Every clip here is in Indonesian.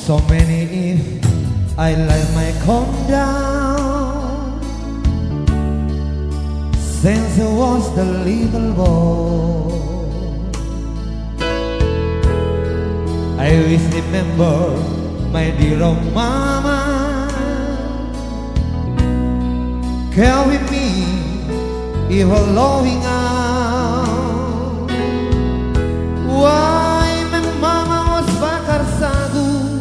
So many if I lay my calm down since I was the little boy. I always remember my dear old mama care with me even loving out. Why my mama was bakar sagu,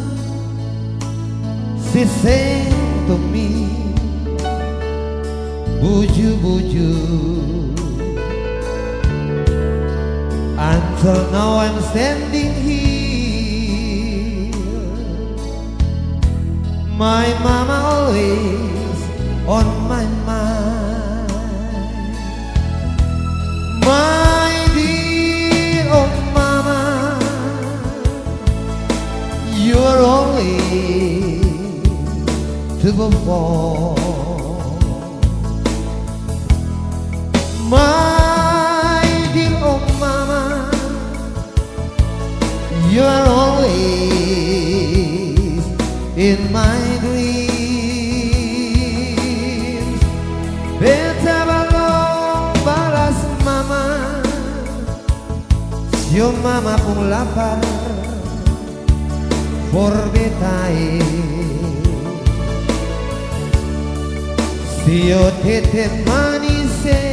she said to me, buju buju. Until now I'm standing here, my mama always on my mind. My dear old mama, you're always to go for. My dear old mama, you're always in my dreams. Beta balong balas mama, sio mama pun lapar for betai. Sio tete manise,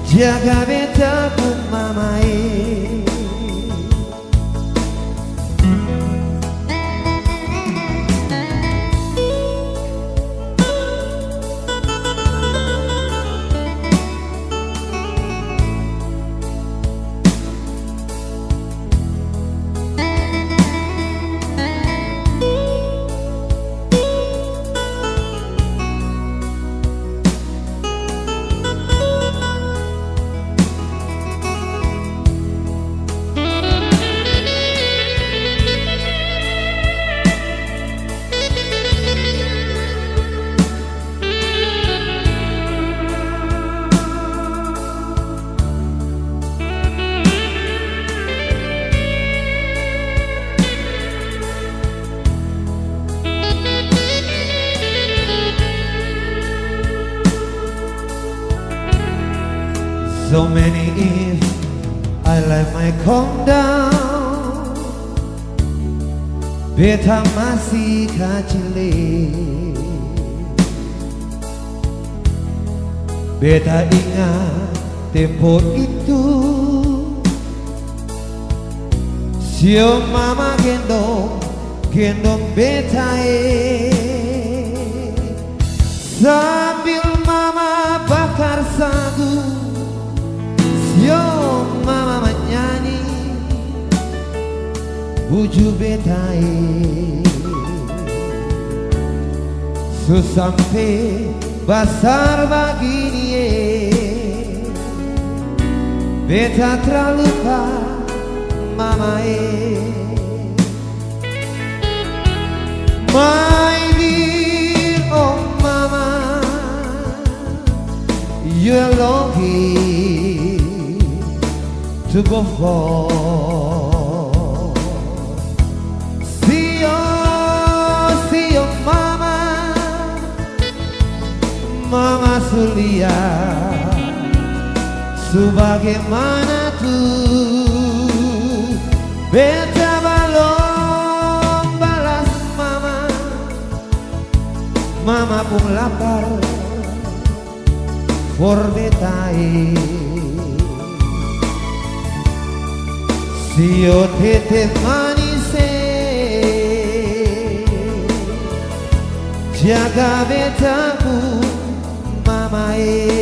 jaga beta pun mamae. So many if I let my calm down, beta masih kecil, beta ingat tempo itu, sio mama gendong beta sambil mama bakar sagu. Yo mama menyanyi buju betai, sampai besar begini beta terlupa mama My dear oh mama, you're lucky to go for. See you mama, mama Sulia, sebagaimana tuh beta balong balas mama, mama pun lapar for betai. Sio tete manise, jaga betaku mamae.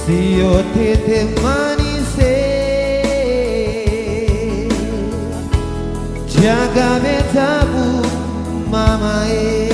Sio tete manise, jaga betaku mamae.